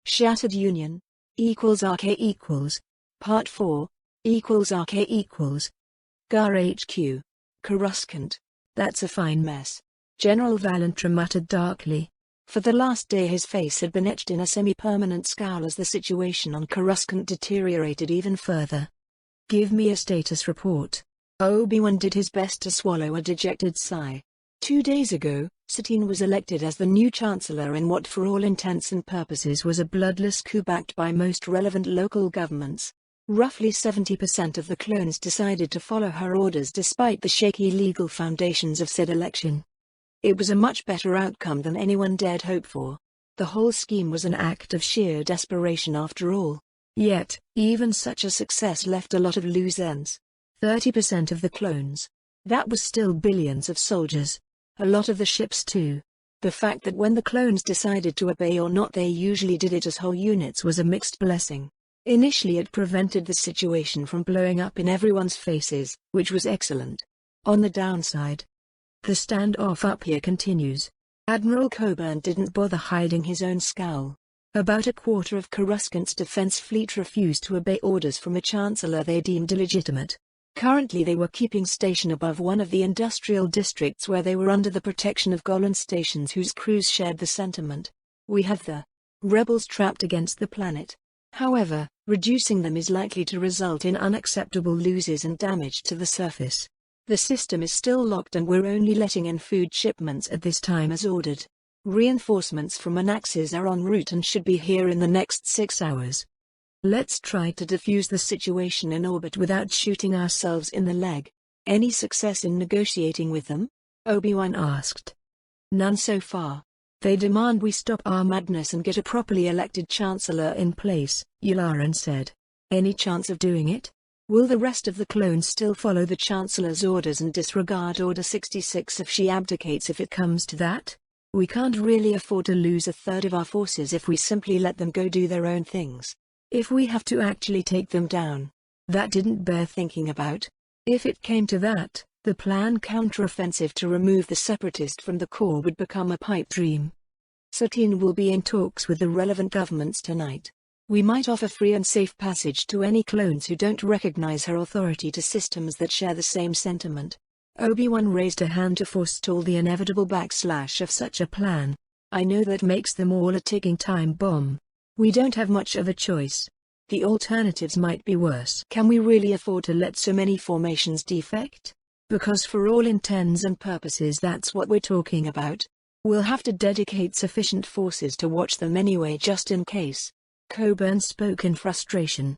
Shattered Union equals RK equals. Part 4 equals RK equals. GAR HQ. Coruscant. That's a fine mess. General Valentra muttered darkly. For the last day his face had been etched in a semi-permanent scowl as the situation on Coruscant deteriorated even further. Give me a status report. Obi-Wan did his best to swallow a dejected sigh. 2 days ago, Satine was elected as the new Chancellor in what for all intents and purposes was a bloodless coup backed by most relevant local governments. Roughly 70% of the clones decided to follow her orders despite the shaky legal foundations of said election. It was a much better outcome than anyone dared hope for. The whole scheme was an act of sheer desperation after all. Yet, even such a success left a lot of loose ends. 30% of the clones. That was still billions of soldiers. A lot of the ships too. The fact that when the clones decided to obey or not they usually did it as whole units was a mixed blessing. Initially it prevented the situation from blowing up in everyone's faces, which was excellent. On the downside, the standoff up here continues. Admiral Coburn didn't bother hiding his own scowl. About a quarter of Coruscant's defense fleet refused to obey orders from a chancellor they deemed illegitimate. Currently they were keeping station above one of the industrial districts where they were under the protection of Golan stations whose crews shared the sentiment. We have the rebels trapped against the planet. However, reducing them is likely to result in unacceptable losses and damage to the surface. The system is still locked and we're only letting in food shipments at this time as ordered. Reinforcements from Anaxes are en route and should be here in the next 6 hours. Let's try to defuse the situation in orbit without shooting ourselves in the leg. Any success in negotiating with them? Obi-Wan asked. None so far. They demand we stop our madness and get a properly elected chancellor in place, Yularen said. Any chance of doing it? Will the rest of the clones still follow the chancellor's orders and disregard Order 66 if she abdicates if it comes to that? We can't really afford to lose a third of our forces if we simply let them go do their own things. If we have to actually take them down. That didn't bear thinking about. If it came to that, the planned counteroffensive to remove the separatist from the core would become a pipe dream. Satine will be in talks with the relevant governments tonight. We might offer free and safe passage to any clones who don't recognize her authority to systems that share the same sentiment. Obi-Wan raised a hand to forestall the inevitable backslash of such a plan. I know that makes them all a ticking time bomb. We don't have much of a choice. The alternatives might be worse. Can we really afford to let so many formations defect? Because for all intents and purposes that's what we're talking about. We'll have to dedicate sufficient forces to watch them anyway just in case. Coburn spoke in frustration.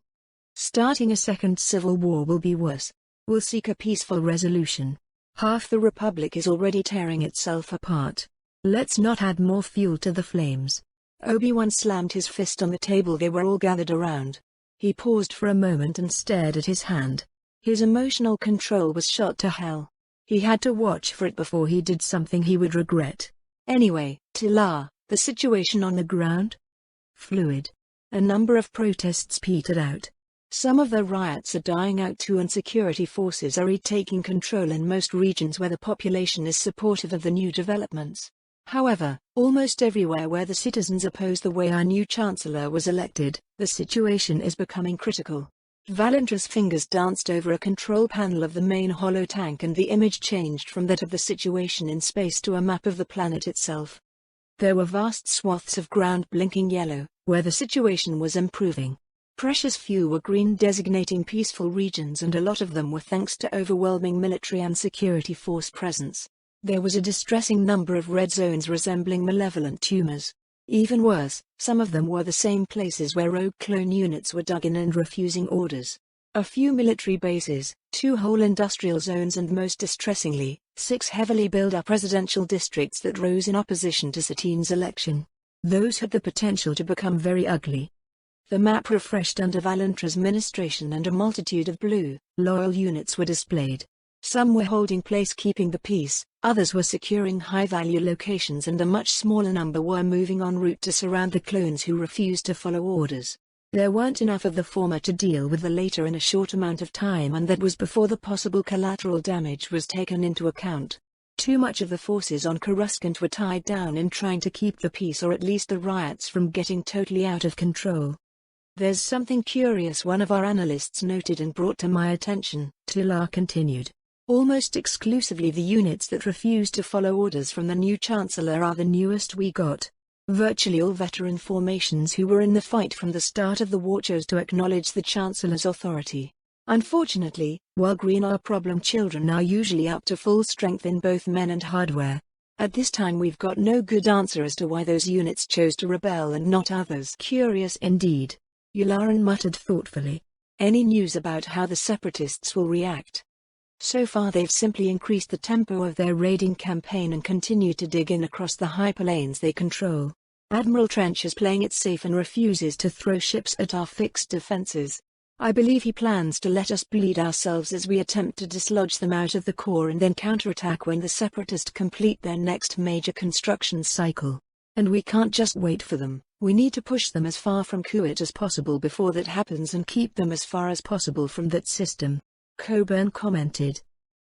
Starting a second civil war will be worse. We'll seek a peaceful resolution. Half the Republic is already tearing itself apart. Let's not add more fuel to the flames. Obi-Wan slammed his fist on the table they were all gathered around. He paused for a moment and stared at his hand. His emotional control was shot to hell. He had to watch for it before he did something he would regret. Anyway, Tilar, the situation on the ground? Fluid. A number of protests petered out. Some of the riots are dying out too and security forces are retaking control in most regions where the population is supportive of the new developments. However, almost everywhere where the citizens oppose the way our new chancellor was elected, the situation is becoming critical. Valentra's fingers danced over a control panel of the main holotank and the image changed from that of the situation in space to a map of the planet itself. There were vast swaths of ground blinking yellow, where the situation was improving. Precious few were green, designating peaceful regions, and a lot of them were thanks to overwhelming military and security force presence. There was a distressing number of red zones resembling malevolent tumors. Even worse, some of them were the same places where rogue clone units were dug in and refusing orders. A few military bases, 2 whole industrial zones and most distressingly, 6 heavily built-up residential districts that rose in opposition to Satine's election. Those had the potential to become very ugly. The map refreshed under Valentra's administration and a multitude of blue, loyal units were displayed. Some were holding place keeping the peace, others were securing high-value locations and a much smaller number were moving en route to surround the clones who refused to follow orders. There weren't enough of the former to deal with the latter in a short amount of time, and that was before the possible collateral damage was taken into account. Too much of the forces on Coruscant were tied down in trying to keep the peace, or at least the riots from getting totally out of control. There's something curious one of our analysts noted and brought to my attention, Tilar continued. Almost exclusively the units that refuse to follow orders from the new Chancellor are the newest we got. Virtually all veteran formations who were in the fight from the start of the war chose to acknowledge the Chancellor's authority. Unfortunately, while green are problem children are usually up to full strength in both men and hardware. At this time we've got no good answer as to why those units chose to rebel and not others. Curious indeed. Yularen muttered thoughtfully. Any news about how the separatists will react? So far they've simply increased the tempo of their raiding campaign and continue to dig in across the hyperlanes they control. Admiral Trench is playing it safe and refuses to throw ships at our fixed defenses. I believe he plans to let us bleed ourselves as we attempt to dislodge them out of the core and then counterattack when the Separatists complete their next major construction cycle. And we can't just wait for them, we need to push them as far from Kuwait as possible before that happens and keep them as far as possible from that system. Coburn commented.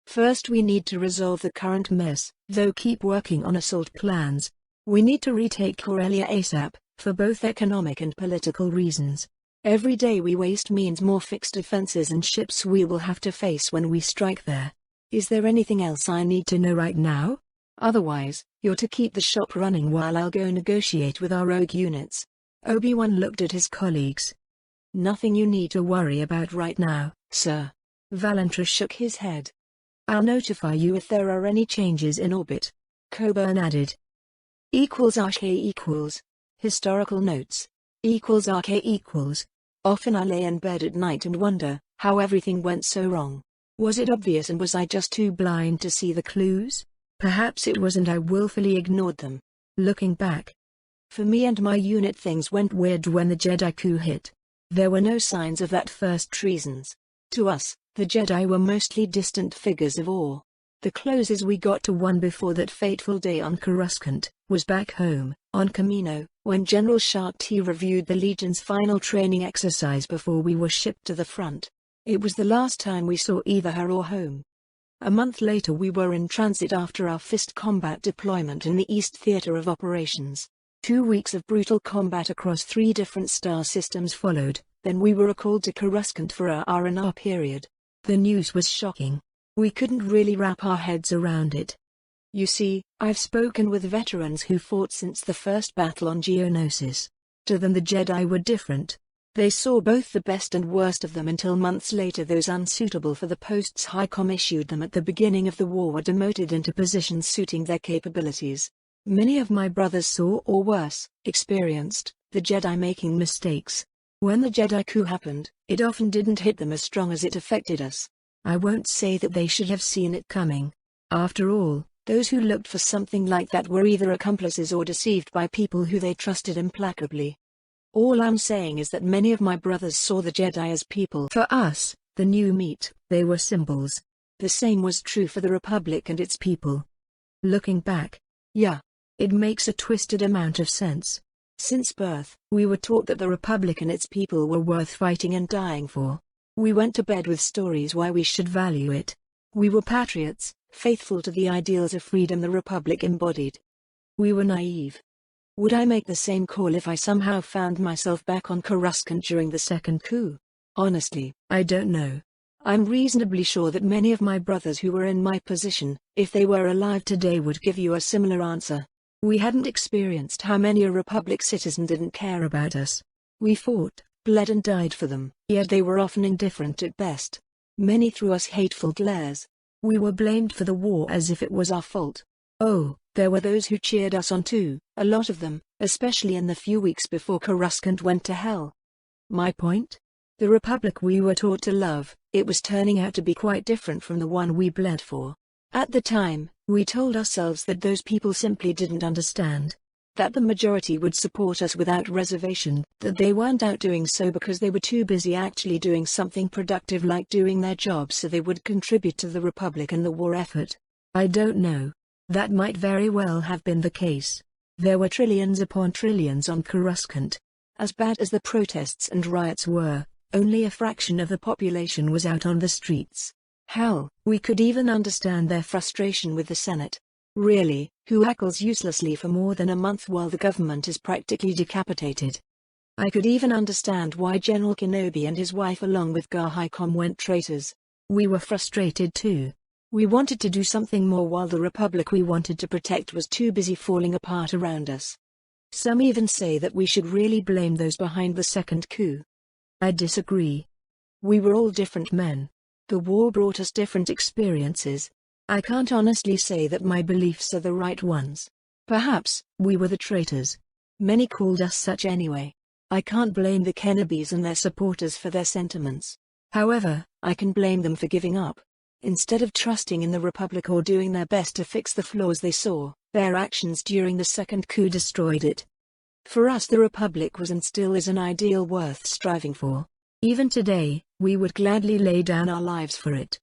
First we need to resolve the current mess, though keep working on assault plans. We need to retake Corellia ASAP, for both economic and political reasons. Every day we waste means more fixed defenses and ships we will have to face when we strike there. Is there anything else I need to know right now? Otherwise, you're to keep the shop running while I'll go negotiate with our rogue units. Obi-Wan looked at his colleagues. Nothing you need to worry about right now, sir. Valentra shook his head. I'll notify you if there are any changes in orbit. Coburn added. =RK equals. Historical notes. =RK equals. Often I lay in bed at night and wonder how everything went so wrong. Was it obvious and was I just too blind to see the clues? Perhaps it was and I willfully ignored them. Looking back, for me and my unit things went weird when the Jedi coup hit. There were no signs of that first treasons. To us, the Jedi were mostly distant figures of awe. The closest we got to one before that fateful day on Coruscant was back home, on Camino, when General Shaak Ti reviewed the Legion's final training exercise before we were shipped to the front. It was the last time we saw either her or home. A month later we were in transit after our fist combat deployment in the East Theater of Operations. 2 weeks of brutal combat across 3 different star systems followed, then we were recalled to Coruscant for our R&R period. The news was shocking. We couldn't really wrap our heads around it. You see, I've spoken with veterans who fought since the first battle on Geonosis. To them the Jedi were different. They saw both the best and worst of them until months later those unsuitable for the posts HICOM issued them at the beginning of the war were demoted into positions suiting their capabilities. Many of my brothers saw, or worse, experienced, the Jedi making mistakes. When the Jedi coup happened, it often didn't hit them as strong as it affected us. I won't say that they should have seen it coming. After all, those who looked for something like that were either accomplices or deceived by people who they trusted implacably. All I'm saying is that many of my brothers saw the Jedi as people. For us, the new meat, they were symbols. The same was true for the Republic and its people. Looking back, yeah, it makes a twisted amount of sense. Since birth, we were taught that the Republic and its people were worth fighting and dying for. We went to bed with stories why we should value it. We were patriots, faithful to the ideals of freedom the Republic embodied. We were naive. Would I make the same call if I somehow found myself back on Coruscant during the second coup? Honestly, I don't know. I'm reasonably sure that many of my brothers who were in my position, if they were alive today, would give you a similar answer. We hadn't experienced how many a Republic citizen didn't care about us. We fought, bled and died for them, yet they were often indifferent at best. Many threw us hateful glares. We were blamed for the war as if it was our fault. Oh, there were those who cheered us on too, a lot of them, especially in the few weeks before Coruscant went to hell. My point? The Republic we were taught to love, it was turning out to be quite different from the one we bled for. At the time, we told ourselves that those people simply didn't understand. That the majority would support us without reservation, that they weren't out doing so because they were too busy actually doing something productive like doing their jobs so they would contribute to the Republic and the war effort. I don't know. That might very well have been the case. There were trillions upon trillions on Coruscant. As bad as the protests and riots were, only a fraction of the population was out on the streets. Hell, we could even understand their frustration with the Senate. Really, who hackles uselessly for more than a month while the government is practically decapitated? I could even understand why General Kenobi and his wife along with Gar Highcom went traitors. We were frustrated too. We wanted to do something more while the republic we wanted to protect was too busy falling apart around us. Some even say that we should really blame those behind the second coup. I disagree. We were all different men. The war brought us different experiences. I can't honestly say that my beliefs are the right ones. Perhaps we were the traitors. Many called us such anyway. I can't blame the Kenobis and their supporters for their sentiments. However, I can blame them for giving up. Instead of trusting in the Republic or doing their best to fix the flaws they saw, their actions during the second coup destroyed it. For us, the Republic was and still is an ideal worth striving for. Even today, we would gladly lay down our lives for it.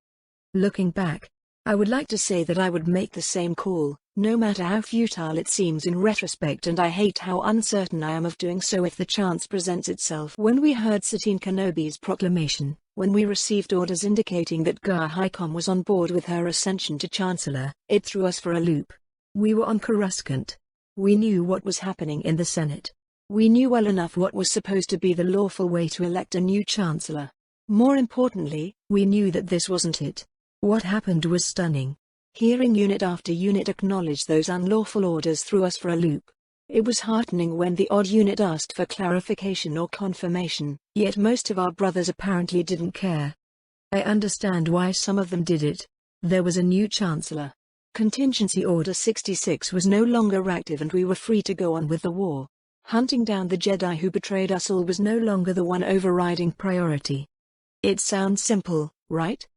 Looking back, I would like to say that I would make the same call, no matter how futile it seems in retrospect, and I hate how uncertain I am of doing so if the chance presents itself. When we heard Satine Kenobi's proclamation, when we received orders indicating that Gar Highcom was on board with her ascension to Chancellor, it threw us for a loop. We were on Coruscant. We knew what was happening in the Senate. We knew well enough what was supposed to be the lawful way to elect a new Chancellor. More importantly, we knew that this wasn't it. What happened was stunning. Hearing unit after unit acknowledge those unlawful orders threw us for a loop. It was heartening when the odd unit asked for clarification or confirmation, yet most of our brothers apparently didn't care. I understand why some of them did it. There was a new Chancellor. Contingency Order 66 was no longer active and we were free to go on with the war. Hunting down the Jedi who betrayed us all was no longer the one overriding priority. It sounds simple, right?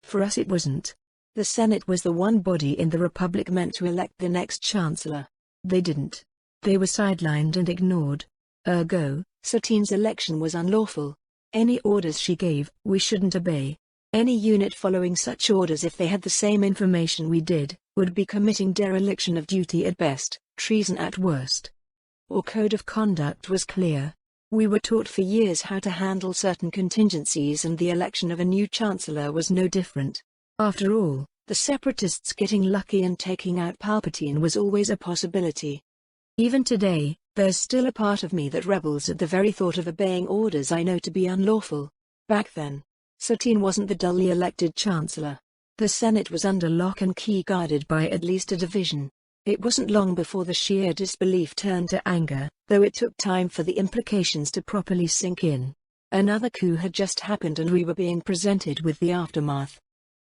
For us it wasn't. The Senate was the one body in the Republic meant to elect the next Chancellor. They didn't. They were sidelined and ignored. Ergo, Satine's election was unlawful. Any orders she gave, we shouldn't obey. Any unit following such orders, if they had the same information we did, would be committing dereliction of duty at best, treason at worst. Our code of conduct was clear. We were taught for years how to handle certain contingencies, and the election of a new Chancellor was no different. After all, the Separatists getting lucky and taking out Palpatine was always a possibility. Even today, there's still a part of me that rebels at the very thought of obeying orders I know to be unlawful. Back then, Satine wasn't the dully elected Chancellor. The Senate was under lock and key, guarded by at least a division. It wasn't long before the sheer disbelief turned to anger, though it took time for the implications to properly sink in. Another coup had just happened and we were being presented with the aftermath.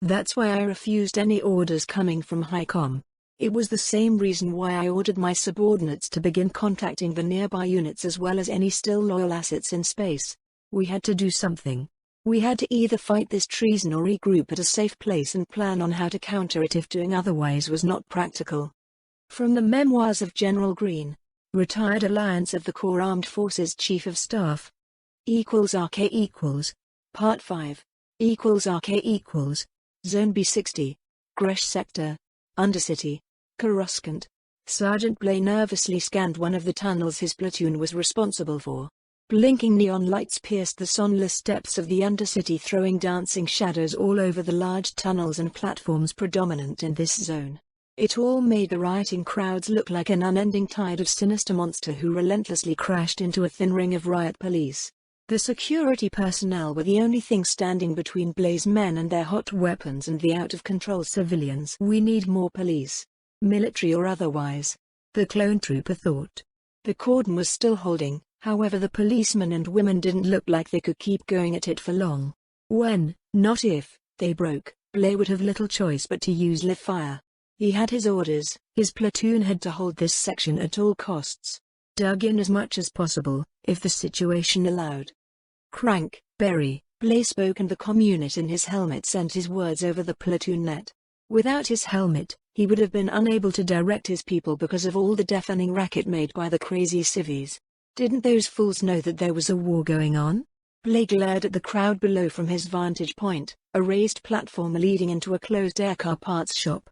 That's why I refused any orders coming from Highcom. It was the same reason why I ordered my subordinates to begin contacting the nearby units as well as any still loyal assets in space. We had to do something. We had to either fight this treason or regroup at a safe place and plan on how to counter it if doing otherwise was not practical. From the Memoirs of General Green, Retired Alliance of the Corps Armed Forces Chief of Staff. =RK=, Part 5. =RK=, Zone B60, Gresh Sector, Undercity, Coruscant. Sergeant Blay nervously scanned one of the tunnels his platoon was responsible for. Blinking neon lights pierced the sonless depths of the Undercity, throwing dancing shadows all over the large tunnels and platforms predominant in this zone. It all made the rioting crowds look like an unending tide of sinister monster who relentlessly crashed into a thin ring of riot police. The security personnel were the only thing standing between Blay's men and their hot weapons and the out-of-control civilians. We need more police, military or otherwise, the clone trooper thought. The cordon was still holding, however the policemen and women didn't look like they could keep going at it for long. When, not if, they broke, Blay would have little choice but to use live fire. He had his orders. His platoon had to hold this section at all costs. Dug in as much as possible, if the situation allowed. Crank, Berry, Blay spoke, and the comm unit in his helmet sent his words over the platoon net. Without his helmet, he would have been unable to direct his people because of all the deafening racket made by the crazy civvies. Didn't those fools know that there was a war going on? Blay glared at the crowd below from his vantage point, a raised platform leading into a closed-air car parts shop.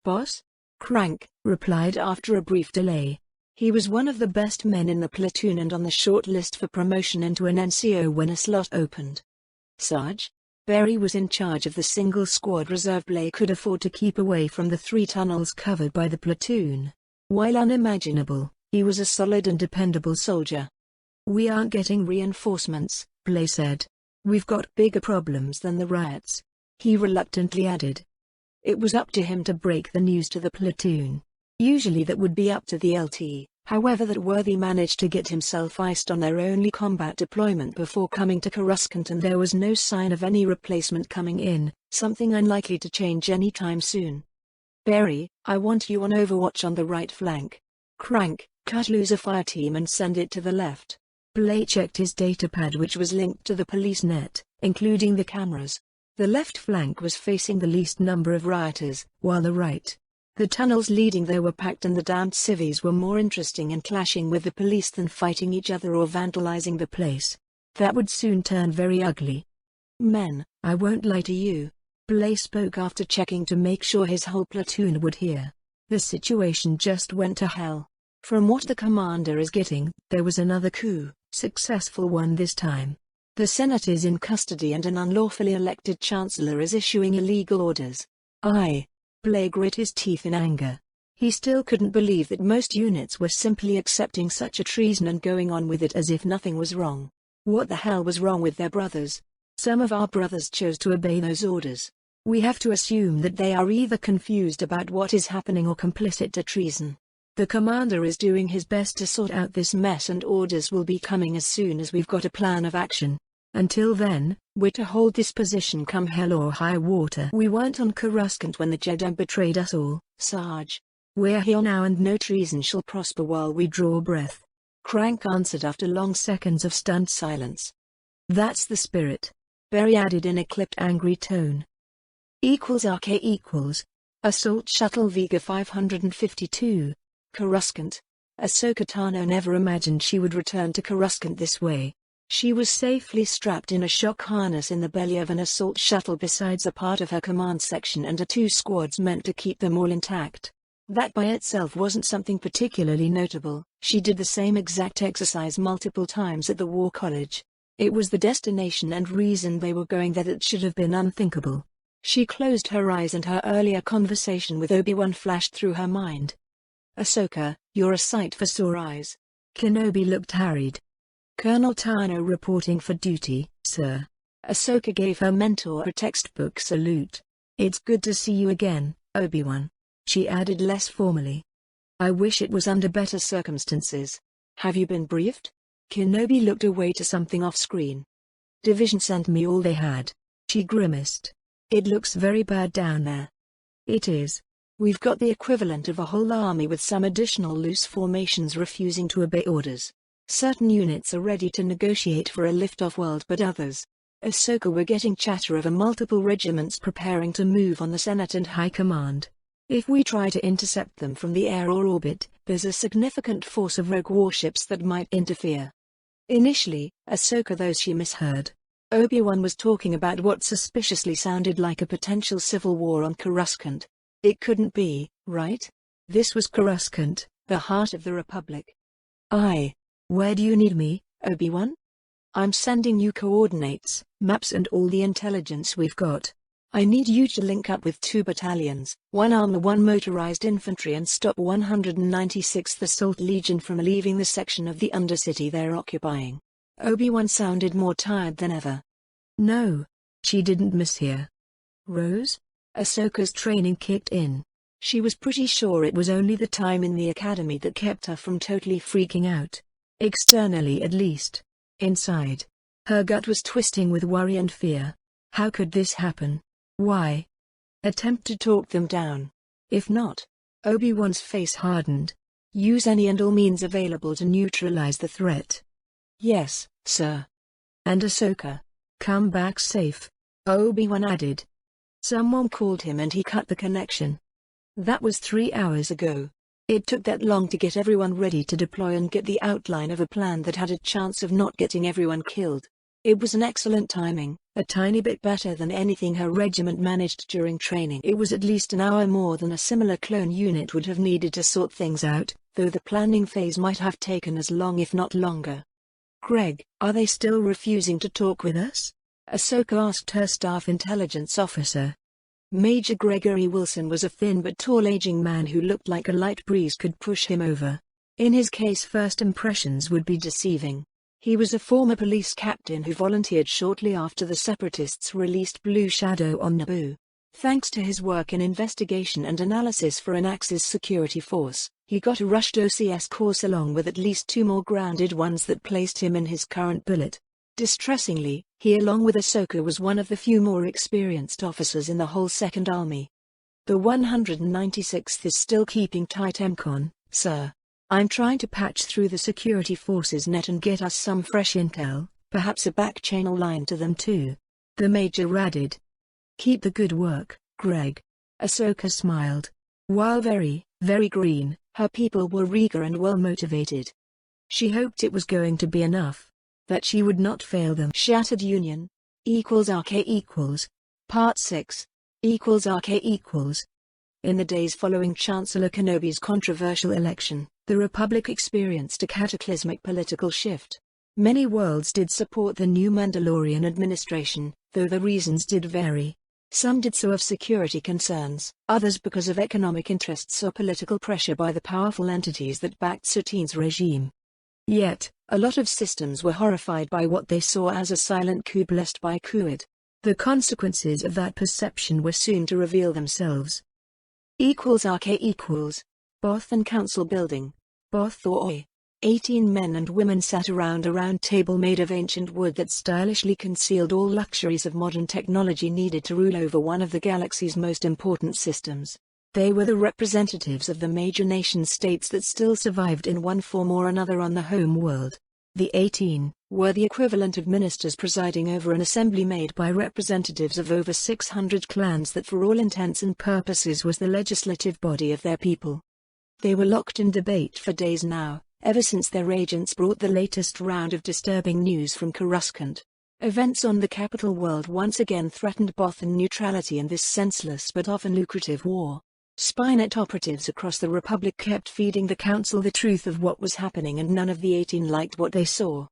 Boss? Crank replied after a brief delay. He was one of the best men in the platoon and on the short list for promotion into an NCO when a slot opened. Sarge? Barry was in charge of the single squad reserve Blake could afford to keep away from the 3 tunnels covered by the platoon. While unimaginable, he was a solid and dependable soldier. "We aren't getting reinforcements," Blake said. "We've got bigger problems than the riots," he reluctantly added. It was up to him to break the news to the platoon. Usually that would be up to the LT, however that worthy managed to get himself iced on their only combat deployment before coming to Coruscant, and there was no sign of any replacement coming in, something unlikely to change anytime soon. "Barry, I want you on Overwatch on the right flank. Crank, cut loose a fire team and send it to the left." Blake checked his datapad, which was linked to the police net, including the cameras. The left flank was facing the least number of rioters, while the right, the tunnels leading there, were packed, and the damned civvies were more interesting in clashing with the police than fighting each other or vandalizing the place. That would soon turn very ugly. "Men, I won't lie to you," Blake spoke after checking to make sure his whole platoon would hear. "The situation just went to hell. From what the commander is getting, there was another coup, successful one this time. The Senate is in custody and an unlawfully elected chancellor is issuing illegal orders." Blake grit his teeth in anger. He still couldn't believe that most units were simply accepting such a treason and going on with it as if nothing was wrong. What the hell was wrong with their brothers? "Some of our brothers chose to obey those orders. We have to assume that they are either confused about what is happening or complicit to treason. The commander is doing his best to sort out this mess, and orders will be coming as soon as we've got a plan of action. Until then, we're to hold this position come hell or high water." "We weren't on Coruscant when the Jedi betrayed us all, Sarge. We're here now, and no treason shall prosper while we draw breath," Crank answered after long seconds of stunned silence. "That's the spirit," Barry added in a clipped angry tone. =RK= Assault Shuttle Vega 552, Coruscant. Ahsoka Tano never imagined she would return to Coruscant this way. She was safely strapped in a shock harness in the belly of an assault shuttle besides a part of her command section and 2 squads meant to keep them all intact. That by itself wasn't something particularly notable. She did the same exact exercise multiple times at the War College. It was the destination and reason they were going there that should have been unthinkable. She closed her eyes and her earlier conversation with Obi-Wan flashed through her mind. "Ahsoka, you're a sight for sore eyes." Kenobi looked harried. "Colonel Tano reporting for duty, sir." Ahsoka gave her mentor a textbook salute. "It's good to see you again, Obi-Wan," she added less formally. "I wish it was under better circumstances. Have you been briefed?" Kenobi looked away to something off-screen. "Division sent me all they had." She grimaced. "It looks very bad down there." "It is. We've got the equivalent of a whole army with some additional loose formations refusing to obey orders. Certain units are ready to negotiate for a lift-off world, but others." Ahsoka were getting chatter over multiple regiments preparing to move on the Senate and High Command. "If we try to intercept them from the air or orbit, there's a significant force of rogue warships that might interfere." Initially, Ahsoka thought she misheard. Obi-Wan was talking about what suspiciously sounded like a potential civil war on Coruscant. It couldn't be, right? This was Coruscant, the heart of the Republic. "Where do you need me, Obi-Wan?" "I'm sending you coordinates, maps and all the intelligence we've got. I need you to link up with 2 battalions, 1 armor 1 motorized infantry, and stop 196th Assault Legion from leaving the section of the Undercity they're occupying." Obi-Wan sounded more tired than ever. "No." She didn't mishear. "Rose?" Ahsoka's training kicked in. She was pretty sure it was only the time in the academy that kept her from totally freaking out. Externally at least. Inside, her gut was twisting with worry and fear. How could this happen? Why? Attempt to talk them down. If not, Obi-Wan's face hardened. Use any and all means available to neutralize the threat. "Yes, sir." "And Ahsoka, come back safe," Obi-Wan added. Someone called him and he cut the connection. That was 3 hours ago. It took that long to get everyone ready to deploy and get the outline of a plan that had a chance of not getting everyone killed. It was an excellent timing, a tiny bit better than anything her regiment managed during training. It was at least an hour more than a similar clone unit would have needed to sort things out, though the planning phase might have taken as long if not longer. "Greg, are they still refusing to talk with us?" Ahsoka asked her staff intelligence officer. Major Gregory Wilson was a thin but tall aging man who looked like a light breeze could push him over. In his case, first impressions would be deceiving. He was a former police captain who volunteered shortly after the Separatists released Blue Shadow on Naboo. Thanks to his work in investigation and analysis for an Axis security force, he got a rushed OCS course along with at least 2 more grounded ones that placed him in his current billet. Distressingly, he along with Ahsoka was one of the few more experienced officers in the whole Second Army. The 196th is still keeping tight MCON, sir. I'm trying to patch through the security forces net and get us some fresh intel, perhaps a back-channel line to them too. The major added. Keep the good work, Greg. Ahsoka smiled. While very, very green, her people were eager and well-motivated. She hoped it was going to be enough. That she would not fail them. Shattered Union =RK equals Part 6 =RK equals. In the days following Chancellor Kenobi's controversial election, the Republic experienced a cataclysmic political shift. Many worlds did support the new Mandalorian administration, though the reasons did vary. Some did so of security concerns, others because of economic interests or political pressure by the powerful entities that backed Satine's regime. Yet, a lot of systems were horrified by what they saw as a silent coup blessed by Kuat. The consequences of that perception were soon to reveal themselves. =RK equals Bothan Council Building, Bothoi. 18 men and women sat around a round table made of ancient wood that stylishly concealed all luxuries of modern technology needed to rule over one of the galaxy's most important systems. They were the representatives of the major nation-states that still survived in one form or another on the home world. The 18 were the equivalent of ministers presiding over an assembly made by representatives of over 600 clans that for all intents and purposes was the legislative body of their people. They were locked in debate for days now, ever since their agents brought the latest round of disturbing news from Coruscant. Events on the capital world once again threatened Bothan neutrality in this senseless but often lucrative war. Spynet operatives across the Republic kept feeding the Council the truth of what was happening, and none of the 18 liked what they saw.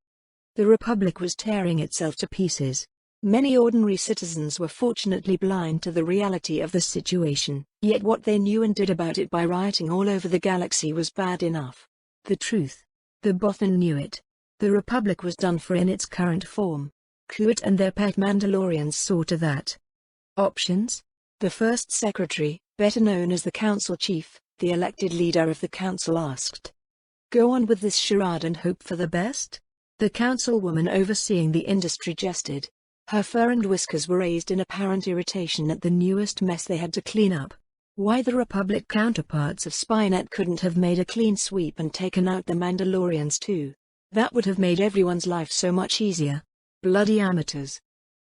The Republic was tearing itself to pieces. Many ordinary citizens were fortunately blind to the reality of the situation, yet what they knew and did about it by rioting all over the galaxy was bad enough. The truth. The Bothan knew it. The Republic was done for in its current form. Kuat and their pet Mandalorians saw to that. Options? The First Secretary, better known as the Council Chief, the elected leader of the Council, asked. Go on with this charade and hope for the best? The councilwoman overseeing the industry jested. Her fur and whiskers were raised in apparent irritation at the newest mess they had to clean up. Why the Republic counterparts of Spynet couldn't have made a clean sweep and taken out the Mandalorians too. That would have made everyone's life so much easier. Bloody amateurs.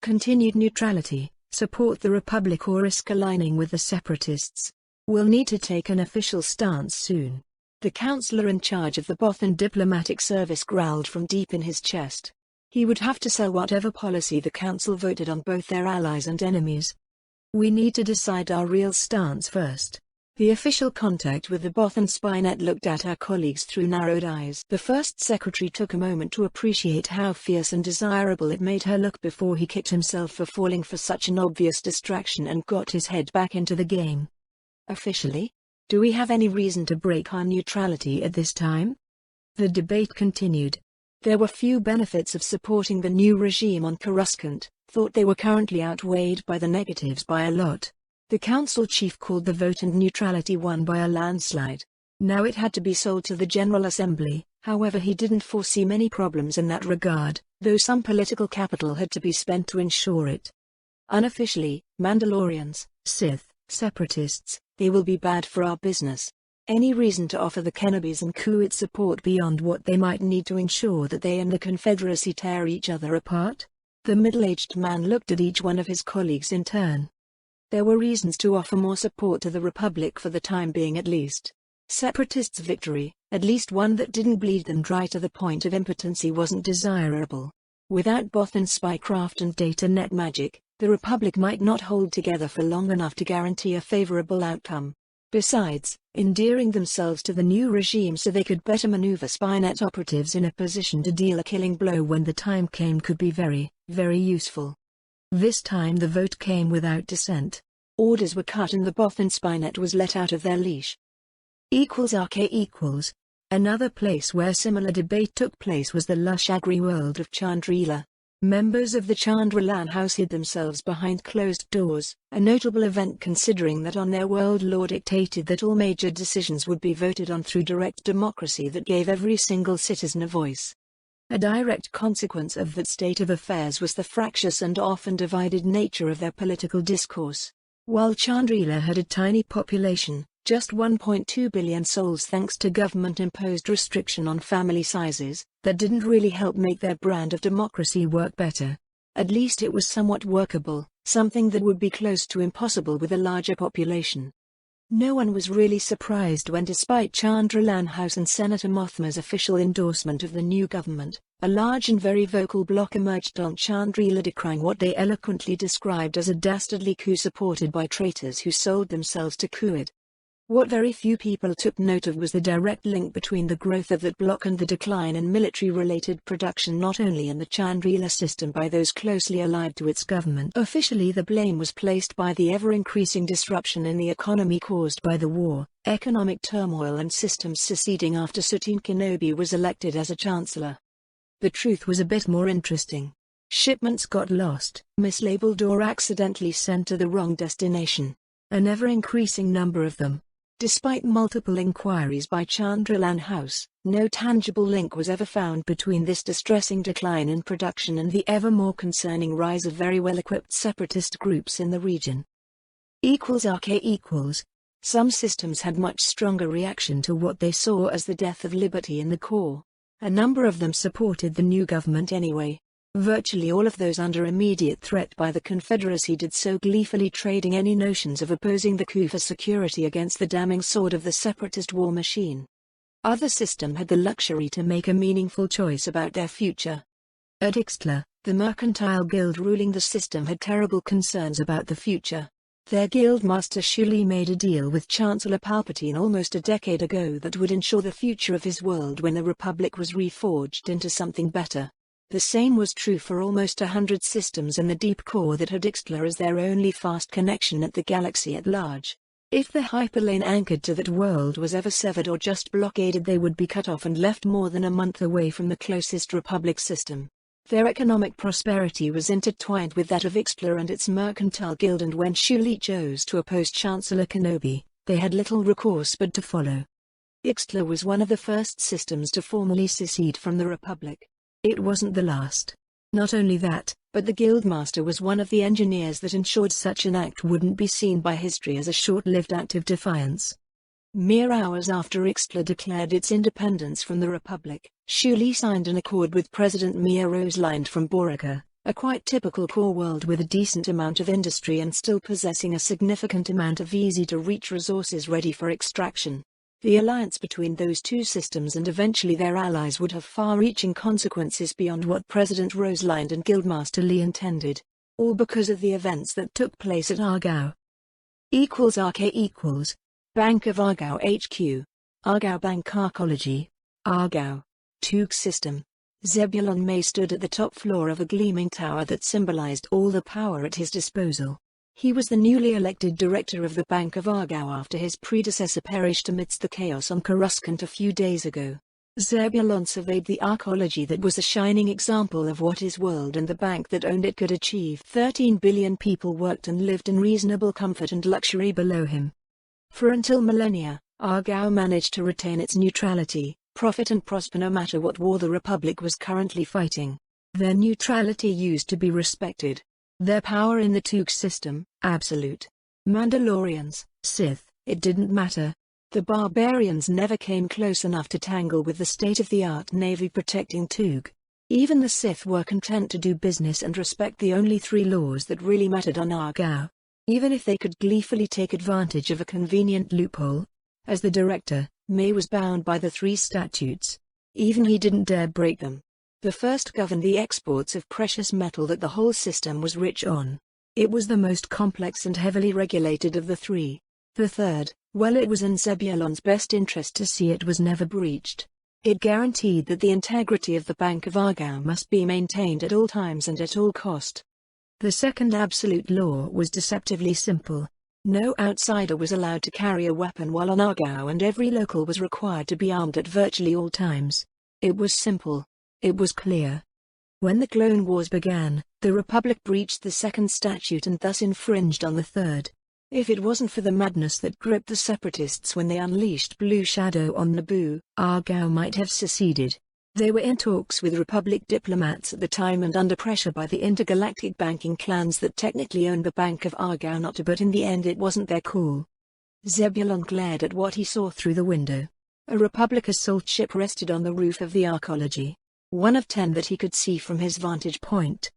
Continued neutrality. Support the Republic or risk aligning with the Separatists. We'll need to take an official stance soon. The counselor in charge of the Bothan diplomatic service growled from deep in his chest. He would have to sell whatever policy the council voted on both their allies and enemies. We need to decide our real stance first. The official contact with the Bothan Spynet looked at her colleagues through narrowed eyes. The First Secretary took a moment to appreciate how fierce and desirable it made her look before he kicked himself for falling for such an obvious distraction and got his head back into the game. Officially? Do we have any reason to break our neutrality at this time? The debate continued. There were few benefits of supporting the new regime on Coruscant, thought they were currently outweighed by the negatives by a lot. The council chief called the vote and neutrality won by a landslide. Now it had to be sold to the General Assembly. However, he didn't foresee many problems in that regard, though some political capital had to be spent to ensure it. Unofficially, Mandalorians, Sith, Separatists, they will be bad for our business. Any reason to offer the Kenobis and Kuat support beyond what they might need to ensure that they and the Confederacy tear each other apart? The middle-aged man looked at each one of his colleagues in turn. There were reasons to offer more support to the Republic for the time being at least. Separatists' victory, at least one that didn't bleed them dry to the point of impotency, wasn't desirable. Without Bothan spycraft and data net magic, the Republic might not hold together for long enough to guarantee a favorable outcome. Besides, endearing themselves to the new regime so they could better maneuver Spynet operatives in a position to deal a killing blow when the time came could be very, very useful. This time the vote came without dissent. Orders were cut and the Boffin Spynet was let out of their leash. == Another place where similar debate took place was the lush agri-world of Chandrila. Members of the Chandralan House hid themselves behind closed doors, a notable event considering that on their world law dictated that all major decisions would be voted on through direct democracy that gave every single citizen a voice. A direct consequence of that state of affairs was the fractious and often divided nature of their political discourse. While Chandrila had a tiny population, just 1.2 billion souls thanks to government-imposed restriction on family sizes, that didn't really help make their brand of democracy work better. At least it was somewhat workable, something that would be close to impossible with a larger population. No one was really surprised when, despite Chandralan House and Senator Mothma's official endorsement of the new government, a large and very vocal bloc emerged on Chandrila decrying what they eloquently described as a dastardly coup supported by traitors who sold themselves to coup it. What very few people took note of was the direct link between the growth of that bloc and the decline in military-related production not only in the Chandrila system by those closely allied to its government. Officially the blame was placed by the ever-increasing disruption in the economy caused by the war, economic turmoil and systems seceding after Sutin Kenobi was elected as a chancellor. The truth was a bit more interesting. Shipments got lost, mislabeled or accidentally sent to the wrong destination. An ever-increasing number of them. Despite multiple inquiries by Chandralan House, no tangible link was ever found between this distressing decline in production and the ever more concerning rise of very well-equipped separatist groups in the region. Some systems had much stronger reaction to what they saw as the death of liberty in the core. A number of them supported the new government anyway. Virtually all of those under immediate threat by the Confederacy did so gleefully, trading any notions of opposing the coup for security against the damning sword of the separatist war machine. Other systems had the luxury to make a meaningful choice about their future. At Ixtla, the mercantile guild ruling the system had terrible concerns about the future. Their guildmaster Shuli made a deal with Chancellor Palpatine almost a decade ago that would ensure the future of his world when the Republic was reforged into something better. The same was true for almost 100 systems in the deep core that had Ixtla as their only fast connection at the galaxy at large. If the hyperlane anchored to that world was ever severed or just blockaded, they would be cut off and left more than a month away from the closest Republic system. Their economic prosperity was intertwined with that of Ixtla and its mercantile guild, and when Shuli chose to oppose Chancellor Kenobi, they had little recourse but to follow. Ixtla was one of the first systems to formally secede from the Republic. It wasn't the last. Not only that, but the Guildmaster was one of the engineers that ensured such an act wouldn't be seen by history as a short-lived act of defiance. Mere hours after Ixtla declared its independence from the Republic, Shuli signed an accord with President Mia Rosalind from Borica, a quite typical core world with a decent amount of industry and still possessing a significant amount of easy-to-reach resources ready for extraction. The alliance between those two systems and eventually their allies would have far-reaching consequences beyond what President Rosalind and Guildmaster Lee intended, all because of the events that took place at Argao. Bank of Argao HQ. Argao Bank Arcology. Argao. Toog system. Zebulon May stood at the top floor of a gleaming tower that symbolized all the power at his disposal. He was the newly elected director of the Bank of Argao after his predecessor perished amidst the chaos on Coruscant a few days ago. Zebulon surveyed the arcology that was a shining example of what his world and the bank that owned it could achieve. 13 billion people worked and lived in reasonable comfort and luxury below him. For until millennia, Argao managed to retain its neutrality, profit and prosper no matter what war the Republic was currently fighting. Their neutrality used to be respected. Their power in the Toog system, absolute. Mandalorians, Sith, it didn't matter. The barbarians never came close enough to tangle with the state-of-the-art navy protecting Toog. Even the Sith were content to do business and respect the only 3 laws that really mattered on Argao. Even if they could gleefully take advantage of a convenient loophole. As the director, May was bound by the 3 statutes. Even he didn't dare break them. The first governed the exports of precious metal that the whole system was rich on. It was the most complex and heavily regulated of the 3. The third, well, it was in Zebulon's best interest to see it was never breached. It guaranteed that the integrity of the Bank of Argao must be maintained at all times and at all cost. The second absolute law was deceptively simple. No outsider was allowed to carry a weapon while on Argao, and every local was required to be armed at virtually all times. It was simple. It was clear. When the Clone Wars began, the Republic breached the second statute and thus infringed on the third. If it wasn't for the madness that gripped the separatists when they unleashed Blue Shadow on Naboo, Argao might have seceded. They were in talks with Republic diplomats at the time and under pressure by the intergalactic banking clans that technically owned the Bank of Argao not to, but in the end it wasn't their call. Zebulon glared at what he saw through the window. A Republic assault ship rested on the roof of the Arcology, one of 10 that he could see from his vantage point.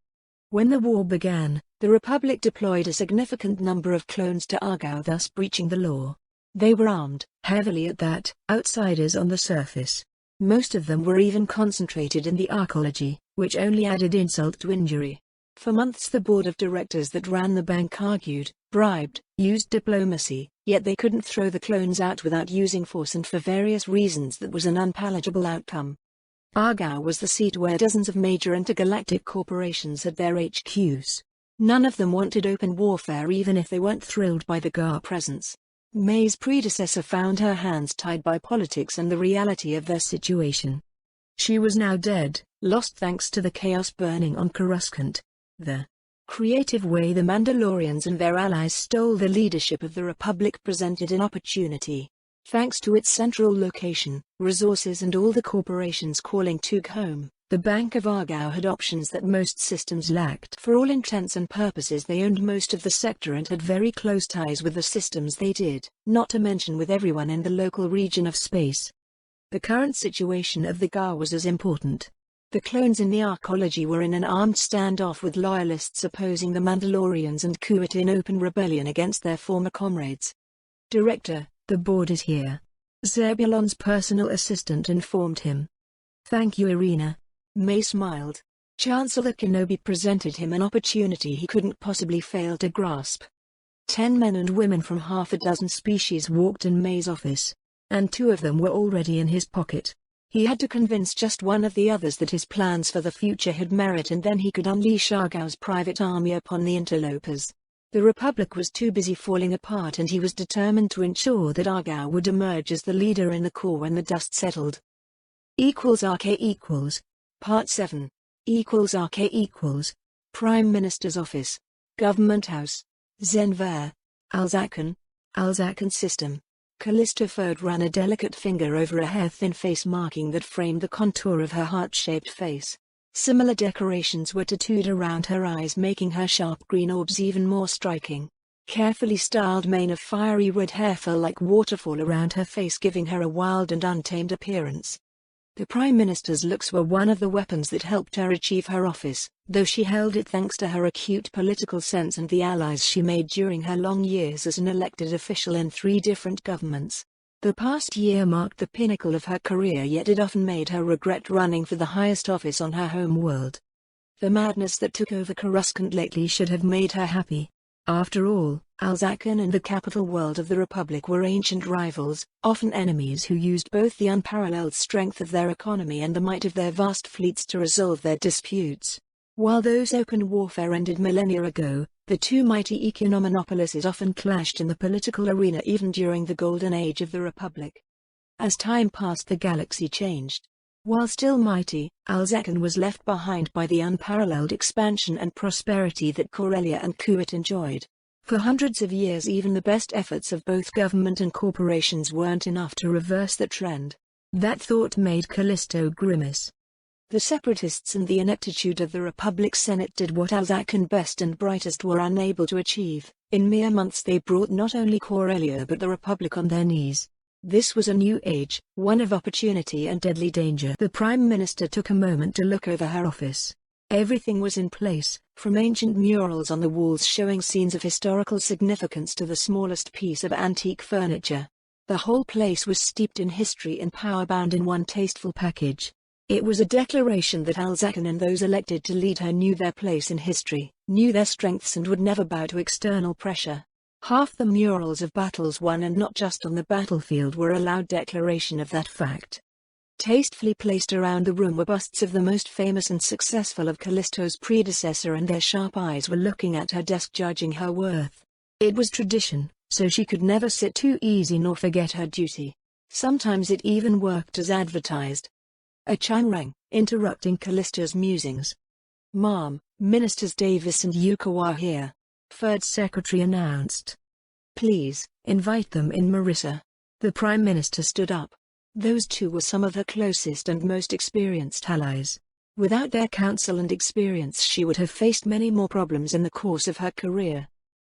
When the war began, the Republic deployed a significant number of clones to Argao, thus breaching the law. They were armed, heavily at that, outsiders on the surface. Most of them were even concentrated in the Arcology, which only added insult to injury. For months the board of directors that ran the bank argued, bribed, used diplomacy, yet they couldn't throw the clones out without using force, and for various reasons that was an unpalatable outcome. Argao was the seat where dozens of major intergalactic corporations had their HQs. None of them wanted open warfare, even if they weren't thrilled by the Gar presence. May's predecessor found her hands tied by politics and the reality of their situation. She was now dead, lost thanks to the chaos burning on Coruscant. The creative way the Mandalorians and their allies stole the leadership of the Republic presented an opportunity. Thanks to its central location, resources and all the corporations calling Tug home, the Bank of Argao had options that most systems lacked. For all intents and purposes they owned most of the sector and had very close ties with the systems they did, not to mention with everyone in the local region of space. The current situation of the Gar was as important. The clones in the Arcology were in an armed standoff with loyalists opposing the Mandalorians and Kuat in open rebellion against their former comrades. "Director, the board is here," Zebulon's personal assistant informed him. "Thank you, Irina." May smiled. Chancellor Kenobi presented him an opportunity he couldn't possibly fail to grasp. 10 men and women from half a dozen species walked in May's office, and 2 of them were already in his pocket. He had to convince just one of the others that his plans for the future had merit, and then he could unleash Argao's private army upon the interlopers. The Republic was too busy falling apart, and he was determined to ensure that Argao would emerge as the leader in the core when the dust settled. =RK= Part 7. =RK= Prime Minister's Office. Government House. Zenver. Alzakan. Alzakan System. Callisto Ferd ran a delicate finger over a hair-thin face marking that framed the contour of her heart-shaped face. Similar decorations were tattooed around her eyes, making her sharp green orbs even more striking. Carefully styled mane of fiery red hair fell like waterfall around her face, giving her a wild and untamed appearance. The Prime Minister's looks were one of the weapons that helped her achieve her office, though she held it thanks to her acute political sense and the allies she made during her long years as an elected official in 3 different governments. The past year marked the pinnacle of her career, yet it often made her regret running for the highest office on her home world. The madness that took over Coruscant lately should have made her happy. After all, Alzakan and the capital world of the Republic were ancient rivals, often enemies who used both the unparalleled strength of their economy and the might of their vast fleets to resolve their disputes. While those open warfare ended millennia ago, the 2 mighty economimonopolises often clashed in the political arena even during the golden age of the Republic. As time passed, the galaxy changed. While still mighty, Alzakan was left behind by the unparalleled expansion and prosperity that Corellia and Kuat enjoyed. For hundreds of years even the best efforts of both government and corporations weren't enough to reverse the trend. That thought made Callisto grimace. The separatists and the ineptitude of the Republic Senate did what Alzakan best and brightest were unable to achieve. In mere months they brought not only Corellia but the Republic on their knees. This was a new age, one of opportunity and deadly danger. The Prime Minister took a moment to look over her office. Everything was in place, from ancient murals on the walls showing scenes of historical significance to the smallest piece of antique furniture. The whole place was steeped in history and power bound in one tasteful package. It was a declaration that Alzakan and those elected to lead her knew their place in history, knew their strengths and would never bow to external pressure. Half the murals of battles won, and not just on the battlefield, were a loud declaration of that fact. Tastefully placed around the room were busts of the most famous and successful of Callisto's predecessor, and their sharp eyes were looking at her desk, judging her worth. It was tradition, so she could never sit too easy nor forget her duty. Sometimes it even worked as advertised. A chime rang, interrupting Callisto's musings. "Ma'am, Ministers Davis and Yuko are here," Third Secretary announced. "Please, invite them in, Marissa." The Prime Minister stood up. Those two were some of her closest and most experienced allies. Without their counsel and experience, she would have faced many more problems in the course of her career.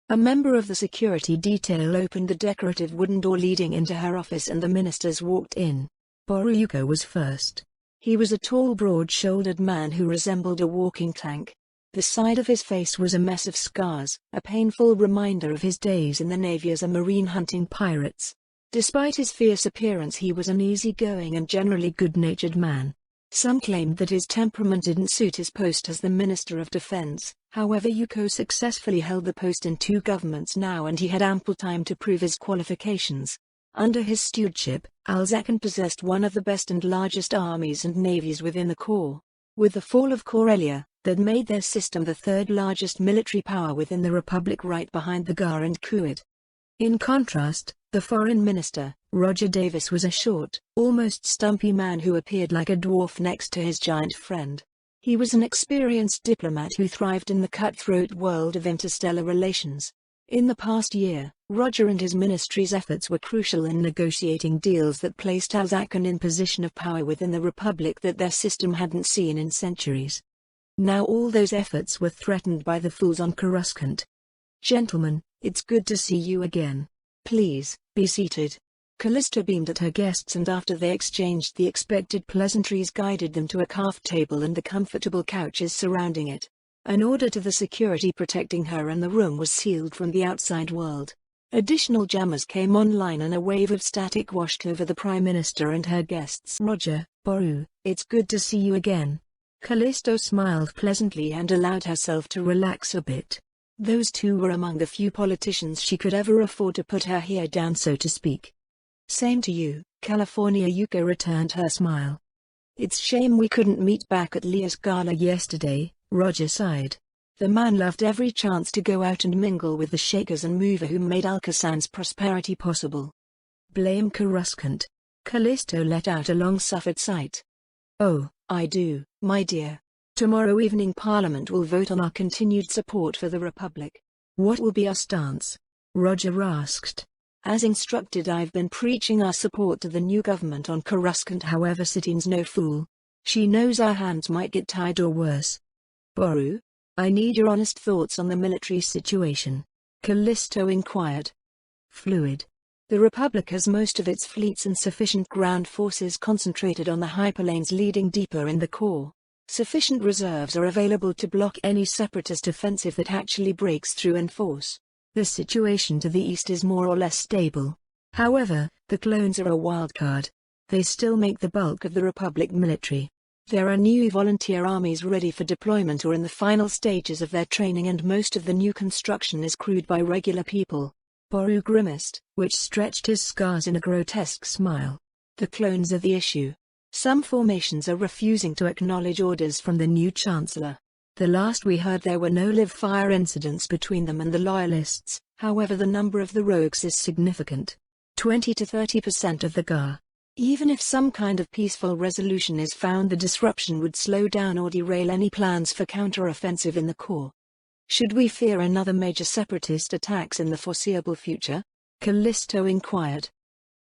A member of the security detail opened the decorative wooden door leading into her office, and the ministers walked in. Boruyuko was first. He was a tall, broad-shouldered man who resembled a walking tank. The side of his face was a mess of scars, a painful reminder of his days in the Navy as a marine hunting pirates. Despite his fierce appearance, he was an easygoing and generally good-natured man. Some claimed that his temperament didn't suit his post as the Minister of Defense. However, Yuko successfully held the post in 2 governments now, and he had ample time to prove his qualifications. Under his stewardship, Alzakan possessed one of the best and largest armies and navies within the Corps. With the fall of Corellia, that made their system the 3rd largest military power within the Republic, right behind the GAR and Kuwait. In contrast, the Foreign Minister, Roger Davis, was a short, almost stumpy man who appeared like a dwarf next to his giant friend. He was an experienced diplomat who thrived in the cutthroat world of interstellar relations. In the past year, Roger and his ministry's efforts were crucial in negotiating deals that placed Alzakan in position of power within the Republic that their system hadn't seen in centuries. Now all those efforts were threatened by the fools on Coruscant. "Gentlemen, it's good to see you again. Please, be seated." Callisto beamed at her guests, and after they exchanged the expected pleasantries, guided them to a carved table and the comfortable couches surrounding it. An order to the security protecting her and the room was sealed from the outside world. Additional jammers came online, and a wave of static washed over the Prime Minister and her guests. "Roger, Boru, it's good to see you again." Callisto smiled pleasantly and allowed herself to relax a bit. Those two were among the few politicians she could ever afford to put her hair down, so to speak. "Same to you, California." Yuko returned her smile. "It's shame we couldn't meet back at Leah's gala yesterday," Roger sighed. The man loved every chance to go out and mingle with the shakers and mover who made Alcasan's prosperity possible. "Blame Coruscant." Callisto let out a long-suffered sigh. "Oh, I do, my dear. Tomorrow evening Parliament will vote on our continued support for the Republic." "What will be our stance?" Roger asked. "As instructed, I've been preaching our support to the new government on Coruscant. However, Satine's no fool. She knows our hands might get tied or worse." "Boru, I need your honest thoughts on the military situation," Callisto inquired. "Fluid. The Republic has most of its fleets and sufficient ground forces concentrated on the hyperlanes leading deeper in the core. Sufficient reserves are available to block any separatist offensive that actually breaks through in force. The situation to the east is more or less stable. However, the clones are a wild card. They still make the bulk of the Republic military. There are new volunteer armies ready for deployment or in the final stages of their training, and most of the new construction is crewed by regular people." Boru grimaced, which stretched his scars in a grotesque smile. "The clones are the issue. Some formations are refusing to acknowledge orders from the new Chancellor. The last we heard, there were no live-fire incidents between them and the Loyalists. However, the number of the rogues is significant. 20 to 30% of the GAR. Even if some kind of peaceful resolution is found, the disruption would slow down or derail any plans for counter-offensive in the core. Should we fear another major separatist attacks in the foreseeable future?" Callisto inquired.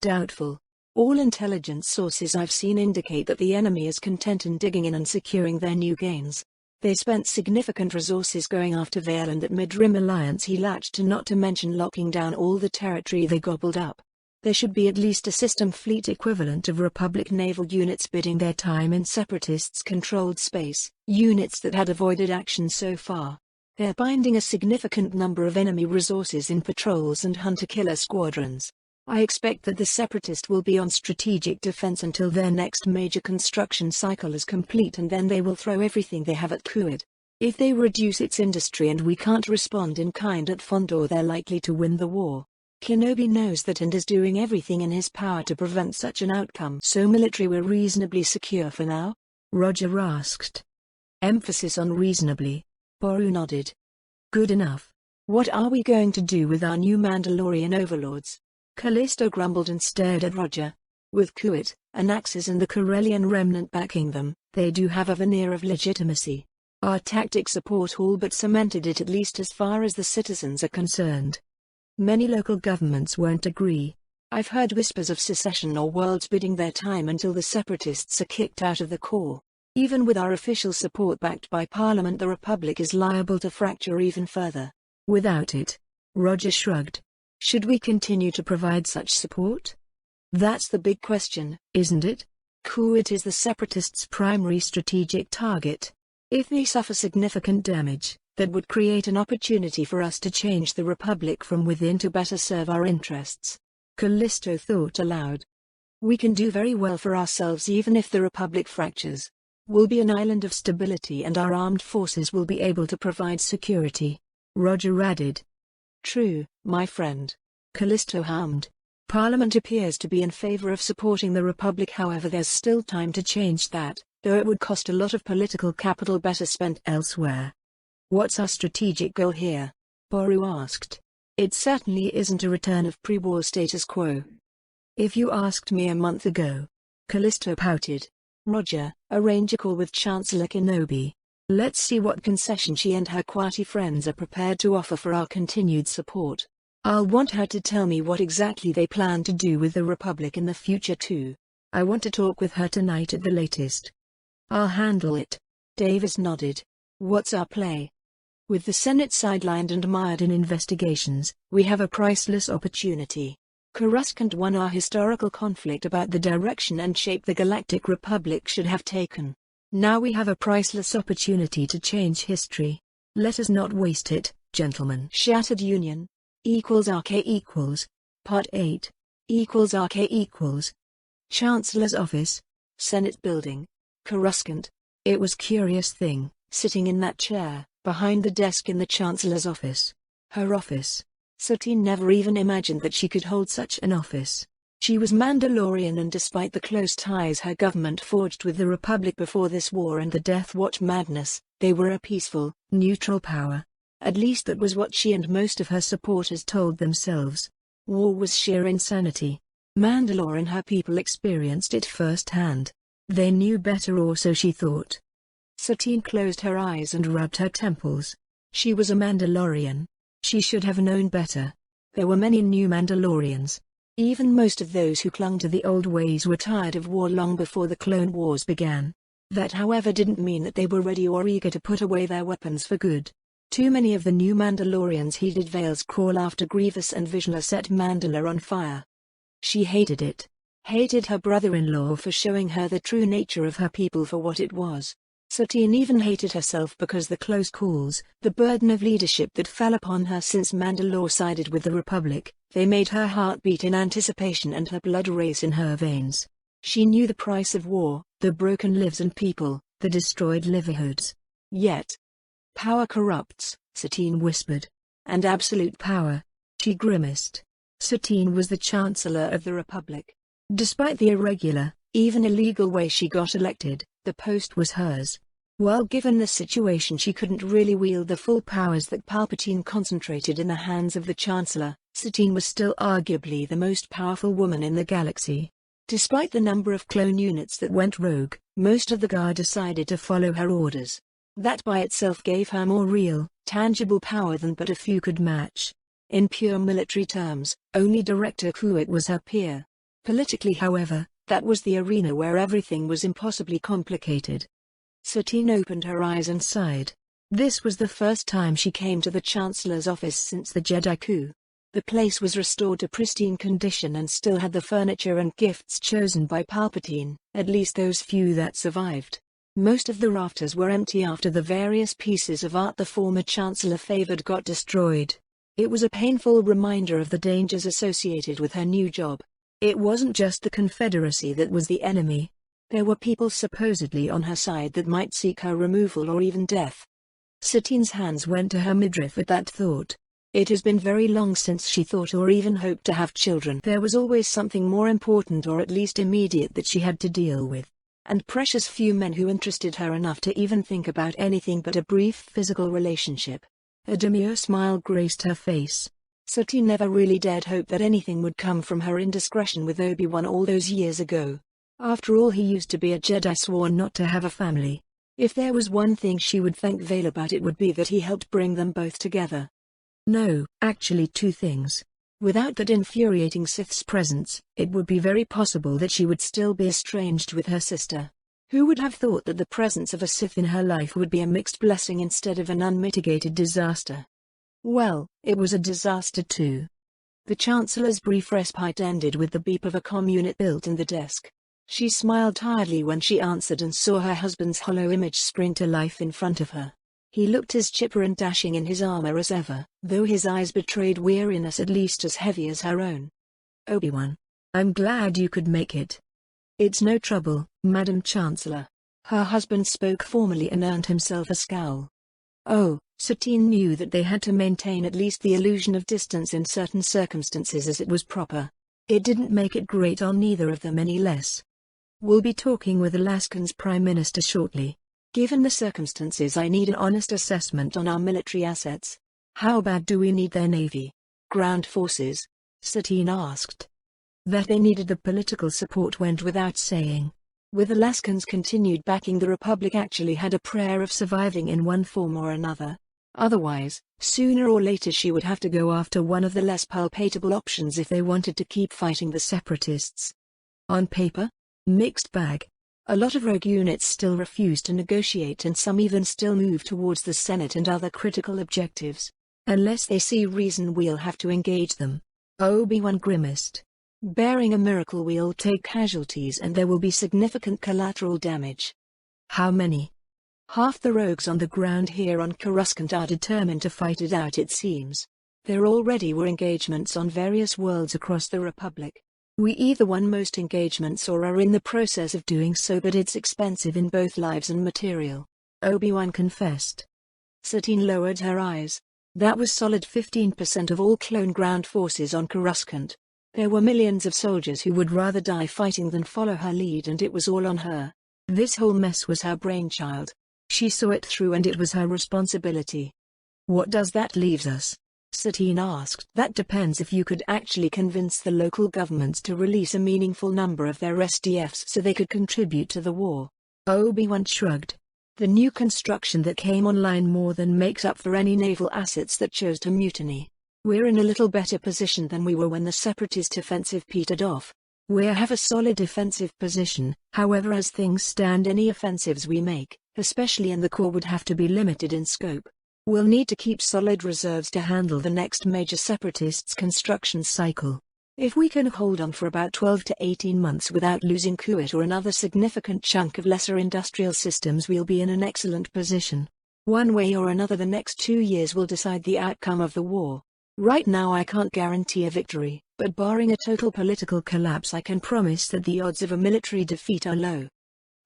"Doubtful. All intelligence sources I've seen indicate that the enemy is content in digging in and securing their new gains. They spent significant resources going after Vale and that Mid-Rim Alliance he latched to, not to mention locking down all the territory they gobbled up. There should be at least a system fleet equivalent of Republic naval units biding their time in separatists-controlled space, units that had avoided action so far. They're binding a significant number of enemy resources in patrols and hunter-killer squadrons. I expect that the Separatist will be on strategic defense until their next major construction cycle is complete, and then they will throw everything they have at Kuwait. If they reduce its industry and we can't respond in kind at Fondor, they're likely to win the war." Kenobi knows that and is doing everything in his power to prevent such an outcome. So military we're reasonably secure for now? Roger asked. Emphasis on reasonably. Boru nodded. Good enough. What are we going to do with our new Mandalorian overlords? Callisto grumbled and stared at Roger. With Kuat, Anaxes and the Corellian remnant backing them, they do have a veneer of legitimacy. Our tactic support all but cemented it, at least as far as the citizens are concerned. Many local governments won't agree. I've heard whispers of secession or worlds biding their time until the separatists are kicked out of the core. Even with our official support backed by Parliament, the Republic is liable to fracture even further. Without it, Roger shrugged. Should we continue to provide such support? That's the big question, isn't it? Kuat is the separatists' primary strategic target. If they suffer significant damage, that would create an opportunity for us to change the Republic from within to better serve our interests. Callisto thought aloud. We can do very well for ourselves even if the Republic fractures. We'll be an island of stability and our armed forces will be able to provide security. Roger added. True, my friend. Callisto hummed. Parliament appears to be in favor of supporting the Republic, however there's still time to change that, though it would cost a lot of political capital better spent elsewhere. What's our strategic goal here? Boru asked. It certainly isn't a return of pre-war status quo. If you asked me a month ago. Callisto pouted. Roger, arrange a call with Chancellor Kenobi. Let's see what concession she and her Quati friends are prepared to offer for our continued support. I'll want her to tell me what exactly they plan to do with the Republic in the future too. I want to talk with her tonight at the latest. I'll handle it. Davis nodded. What's our play? With the Senate sidelined and mired in investigations, we have a priceless opportunity. Coruscant won our historical conflict about the direction and shape the Galactic Republic should have taken. Now we have a priceless opportunity to change history. Let us not waste it, gentlemen. Shattered Union. RK equals. Part 8. RK equals. Chancellor's Office. Senate Building. Coruscant. It was curious thing, sitting in that chair, behind the desk in the Chancellor's office. Her office. Satine never even imagined that she could hold such an office. She was Mandalorian, and despite the close ties her government forged with the Republic before this war and the Death Watch madness, they were a peaceful, neutral power. At least that was what she and most of her supporters told themselves. War was sheer insanity. Mandalore and her people experienced it firsthand. They knew better, or so she thought. Satine closed her eyes and rubbed her temples. She was a Mandalorian. She should have known better. There were many new Mandalorians. Even most of those who clung to the old ways were tired of war long before the Clone Wars began. That, however, didn't mean that they were ready or eager to put away their weapons for good. Too many of the new Mandalorians heeded Veil's call after Grievous and Vizsla set Mandalore on fire. She hated it. Hated her brother-in-law for showing her the true nature of her people for what it was. Satine even hated herself because the close calls, the burden of leadership that fell upon her since Mandalore sided with the Republic, they made her heart beat in anticipation and her blood race in her veins. She knew the price of war, the broken lives and people, the destroyed livelihoods. Yet, power corrupts, Satine whispered. And absolute power. She grimaced. Satine was the Chancellor of the Republic. Despite the irregular, even illegal way she got elected, the post was hers. While given the situation she couldn't really wield the full powers that Palpatine concentrated in the hands of the Chancellor, Satine was still arguably the most powerful woman in the galaxy. Despite the number of clone units that went rogue, most of the Guard decided to follow her orders. That by itself gave her more real, tangible power than but a few could match. In pure military terms, only Director Kuat was her peer. Politically, however, that was the arena where everything was impossibly complicated. Satine opened her eyes and sighed. This was the first time she came to the Chancellor's office since the Jedi coup. The place was restored to pristine condition and still had the furniture and gifts chosen by Palpatine, at least those few that survived. Most of the rafters were empty after the various pieces of art the former Chancellor favored got destroyed. It was a painful reminder of the dangers associated with her new job. It wasn't just the Confederacy that was the enemy. There were people supposedly on her side that might seek her removal or even death. Satine's hands went to her midriff at that thought. It has been very long since she thought or even hoped to have children. There was always something more important or at least immediate that she had to deal with. And precious few men who interested her enough to even think about anything but a brief physical relationship. A demure smile graced her face. Satine never really dared hope that anything would come from her indiscretion with Obi-Wan all those years ago. After all, he used to be a Jedi sworn not to have a family. If there was one thing she would thank Vale about, it would be that he helped bring them both together. No, actually two things. Without that infuriating Sith's presence, it would be very possible that she would still be estranged with her sister. Who would have thought that the presence of a Sith in her life would be a mixed blessing instead of an unmitigated disaster? Well, it was a disaster too. The Chancellor's brief respite ended with the beep of a comm unit built in the desk. She smiled tiredly when she answered and saw her husband's hollow image spring to life in front of her. He looked as chipper and dashing in his armor as ever, though his eyes betrayed weariness at least as heavy as her own. Obi-Wan, I'm glad you could make it. It's no trouble, Madam Chancellor. Her husband spoke formally and earned himself a scowl. Oh, Satine knew that they had to maintain at least the illusion of distance in certain circumstances as it was proper. It didn't make it great on neither of them any less. We'll be talking with Alaskan's Prime Minister shortly. Given the circumstances, I need an honest assessment on our military assets. How bad do we need their navy? Ground forces? Satine asked. That they needed the political support went without saying. With Alaskan's continued backing, the Republic actually had a prayer of surviving in one form or another. Otherwise, sooner or later she would have to go after one of the less palpable options if they wanted to keep fighting the Separatists. On paper? Mixed bag. A lot of rogue units still refuse to negotiate and some even still move towards the Senate and other critical objectives. Unless they see reason, we'll have to engage them. Obi-Wan grimaced. Bearing a miracle, we'll take casualties and there will be significant collateral damage. How many? Half the rogues on the ground here on Coruscant are determined to fight it out, it seems. There already were engagements on various worlds across the Republic. We either won most engagements or are in the process of doing so, but it's expensive in both lives and material. Obi-Wan confessed. Satine lowered her eyes. That was solid 15% of all clone ground forces on Coruscant. There were millions of soldiers who would rather die fighting than follow her lead, and it was all on her. This whole mess was her brainchild. She saw it through and it was her responsibility. What does that leave us? Satine asked. That depends. If you could actually convince the local governments to release a meaningful number of their SDFs so they could contribute to the war. Obi-Wan shrugged. The new construction that came online more than makes up for any naval assets that chose to mutiny. We're in a little better position than we were when the Separatist offensive petered off. We have a solid defensive position, however as things stand any offensives we make, especially in the core, would have to be limited in scope. We'll need to keep solid reserves to handle the next major Separatists' construction cycle. If we can hold on for about 12 to 18 months without losing Kuwait or another significant chunk of lesser industrial systems, we'll be in an excellent position. One way or another, the next 2 years will decide the outcome of the war. Right now I can't guarantee a victory, but barring a total political collapse I can promise that the odds of a military defeat are low.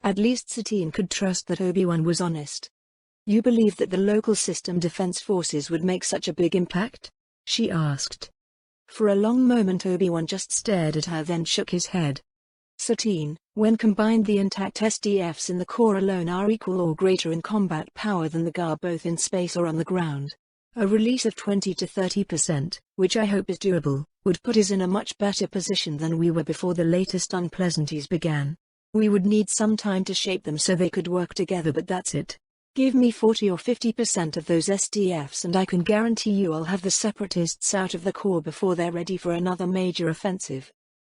At least Satine could trust that Obi-Wan was honest. You believe that the local system defense forces would make such a big impact? She asked. For a long moment Obi-Wan just stared at her, then shook his head. Satine, when combined, the intact SDFs in the core alone are equal or greater in combat power than the GAR both in space or on the ground. A release of 20 to 30%, which I hope is doable, would put us in a much better position than we were before the latest unpleasantries began. We would need some time to shape them so they could work together, but that's it. Give me 40 or 50% of those SDFs and I can guarantee you I'll have the Separatists out of the core before they're ready for another major offensive.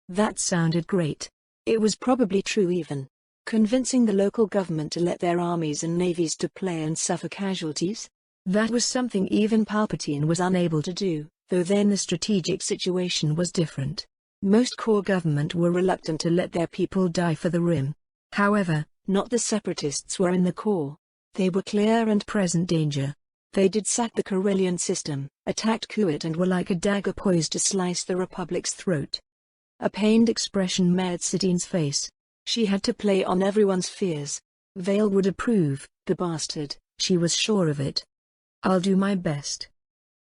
That sounded great. It was probably true even. Convincing the local government to let their armies and navies to play and suffer casualties? That was something even Palpatine was unable to do, though then the strategic situation was different. Most core government were reluctant to let their people die for the Rim. However, not the Separatists were in the core. They were clear and present danger. They did sack the Corellian system, attacked Kuwait, and were like a dagger poised to slice the Republic's throat. A pained expression marred Satine's face. She had to play on everyone's fears. Vale would approve, the bastard, she was sure of it. I'll do my best.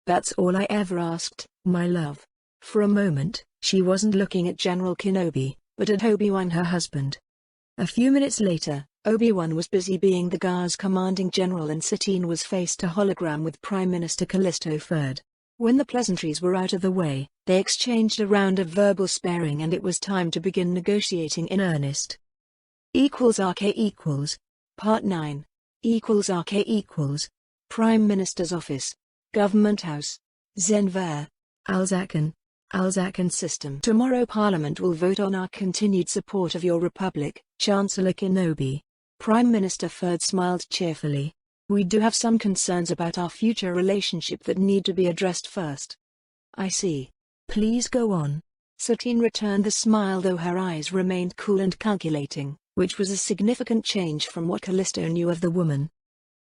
That's all I ever asked, my love. For a moment, she wasn't looking at General Kenobi, but at Obi-Wan, her husband. A few minutes later, Obi-Wan was busy being the GAR's commanding general and Satine was faced to hologram with Prime Minister Callisto Ferd. When the pleasantries were out of the way, they exchanged a round of verbal sparring and it was time to begin negotiating in earnest. RK equals. Part 9. RK equals. Prime Minister's Office. Government House. Zenver. Alzakan. Alzakan System. Tomorrow Parliament will vote on our continued support of your Republic, Chancellor Kenobi. Prime Minister Ferd smiled cheerfully. We do have some concerns about our future relationship that need to be addressed first. I see. Please go on. Satine returned the smile though her eyes remained cool and calculating, which was a significant change from what Callisto knew of the woman.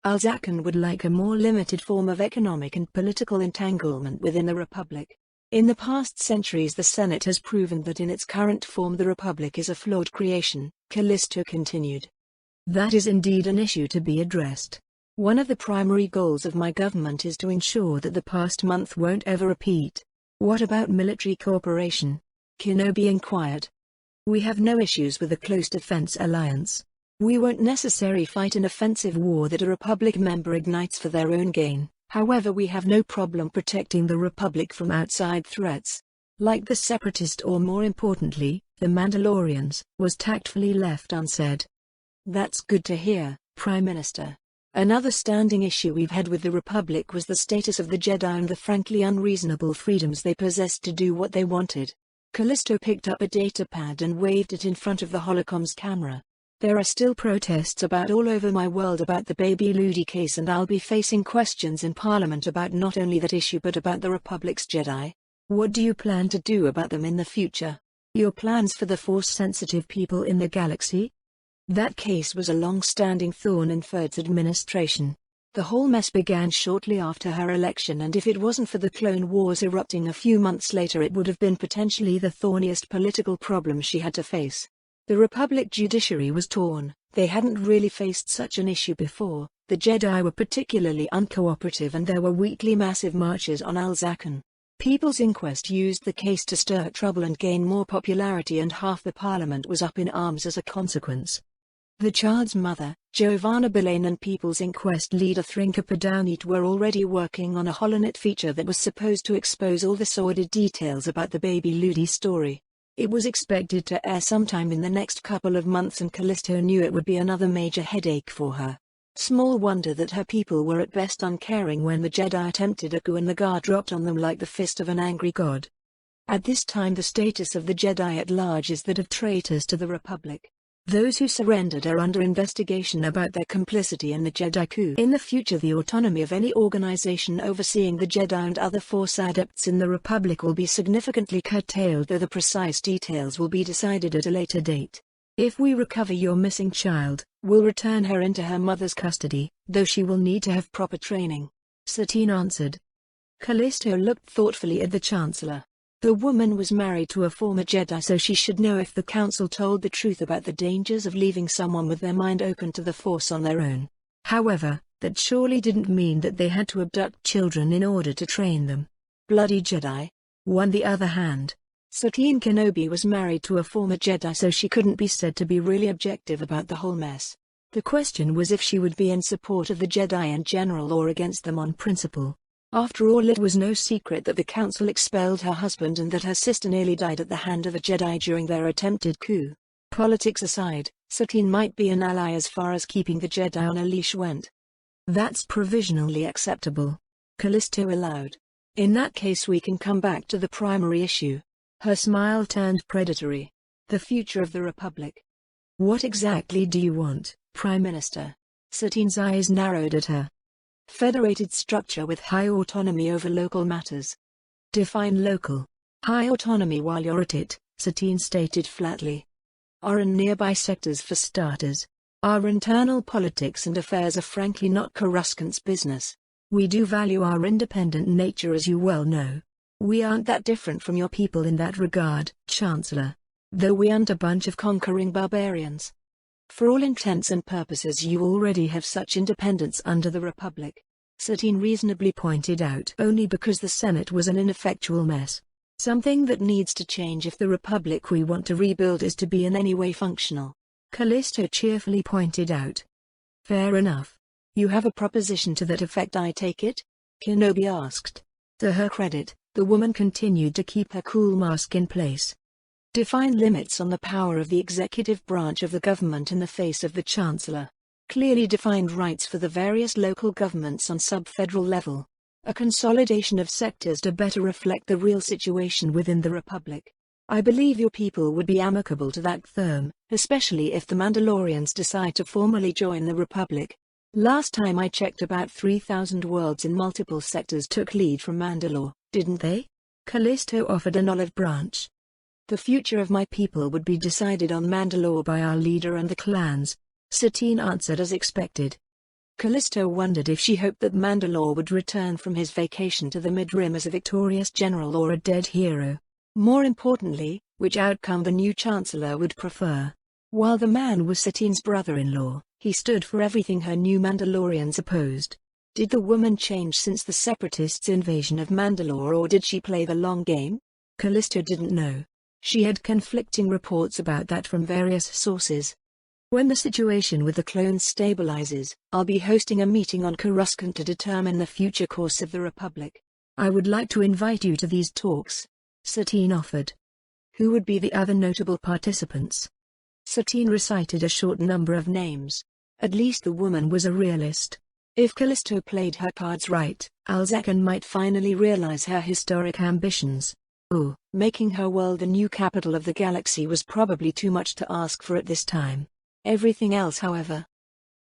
Alzakan would like a more limited form of economic and political entanglement within the Republic. In the past centuries the Senate has proven that in its current form the Republic is a flawed creation, Callisto continued. That is indeed an issue to be addressed. One of the primary goals of my government is to ensure that the past month won't ever repeat. What about military cooperation? Kenobi inquired. We have no issues with a close defense alliance. We won't necessarily fight an offensive war that a Republic member ignites for their own gain. However, we have no problem protecting the Republic from outside threats. Like the Separatist or more importantly, the Mandalorians, was tactfully left unsaid. That's good to hear, Prime Minister. Another standing issue we've had with the Republic was the status of the Jedi and the frankly unreasonable freedoms they possessed to do what they wanted. Callisto picked up a datapad and waved it in front of the holocom's camera. There are still protests about all over my world about the Baby Ludi case and I'll be facing questions in Parliament about not only that issue but about the Republic's Jedi. What do you plan to do about them in the future? Your plans for the Force-sensitive people in the galaxy? That case was a long-standing thorn in Ferd's administration. The whole mess began shortly after her election and if it wasn't for the Clone Wars erupting a few months later it would have been potentially the thorniest political problem she had to face. The Republic judiciary was torn, they hadn't really faced such an issue before, the Jedi were particularly uncooperative and there were weekly massive marches on Alzakan. People's Inquest used the case to stir trouble and gain more popularity and half the Parliament was up in arms as a consequence. The child's mother, Giovanna Belaine and People's Inquest leader Thrinka Padownit were already working on a HoloNet feature that was supposed to expose all the sordid details about the Baby Ludi story. It was expected to air sometime in the next couple of months and Callisto knew it would be another major headache for her. Small wonder that her people were at best uncaring when the Jedi attempted a coup and the Guard dropped on them like the fist of an angry god. At this time the status of the Jedi at large is that of traitors to the Republic. Those who surrendered are under investigation about their complicity in the Jedi coup. In the future the autonomy of any organization overseeing the Jedi and other Force adepts in the Republic will be significantly curtailed though the precise details will be decided at a later date. If we recover your missing child, we'll return her into her mother's custody, though she will need to have proper training. Satine answered. Callisto looked thoughtfully at the Chancellor. The woman was married to a former Jedi so she should know if the Council told the truth about the dangers of leaving someone with their mind open to the Force on their own. However, that surely didn't mean that they had to abduct children in order to train them. Bloody Jedi. On the other hand, Satine Kenobi was married to a former Jedi so she couldn't be said to be really objective about the whole mess. The question was if she would be in support of the Jedi in general or against them on principle. After all, it was no secret that the Council expelled her husband and that her sister nearly died at the hand of a Jedi during their attempted coup. Politics aside, Satine might be an ally as far as keeping the Jedi on a leash went. That's provisionally acceptable. Callisto allowed. In that case we can come back to the primary issue. Her smile turned predatory. The future of the Republic. What exactly do you want, Prime Minister? Satine's eyes narrowed at her. Federated structure with high autonomy over local matters. Define local. High autonomy while you're at it, Satine stated flatly. Our and nearby sectors for starters. Our internal politics and affairs are frankly not Coruscant's business. We do value our independent nature as you well know. We aren't that different from your people in that regard, Chancellor. Though we aren't a bunch of conquering barbarians. For all intents and purposes you already have such independence under the Republic. Satine reasonably pointed out. Only because the Senate was an ineffectual mess. Something that needs to change if the republic we want to rebuild is to be in any way functional. Callisto cheerfully pointed out. Fair enough. You have a proposition to that effect, I take it? Kenobi asked. To her credit, the woman continued to keep her cool mask in place. Define limits on the power of the executive branch of the government in the face of the Chancellor. Clearly defined rights for the various local governments on sub-federal level. A consolidation of sectors to better reflect the real situation within the Republic. I believe your people would be amicable to that firm, especially if the Mandalorians decide to formally join the Republic. Last time I checked, about 3,000 worlds in multiple sectors took lead from Mandalore, didn't they? Callisto offered an olive branch. The future of my people would be decided on Mandalore by our leader and the clans, Satine answered as expected. Callisto wondered if she hoped that Mandalore would return from his vacation to the Mid-Rim as a victorious general or a dead hero. More importantly, which outcome the new chancellor would prefer. While the man was Satine's brother-in-law, he stood for everything her new Mandalorians opposed. Did the woman change since the Separatists' invasion of Mandalore, or did she play the long game? Callisto didn't know. She had conflicting reports about that from various sources. When the situation with the clones stabilizes, I'll be hosting a meeting on Coruscant to determine the future course of the Republic. I would like to invite you to these talks, Satine offered. Who would be the other notable participants? Satine recited a short number of names. At least the woman was a realist. If Callisto played her cards right, Alzakan might finally realize her historic ambitions. Making her world the new capital of the galaxy was probably too much to ask for at this time. Everything else, however,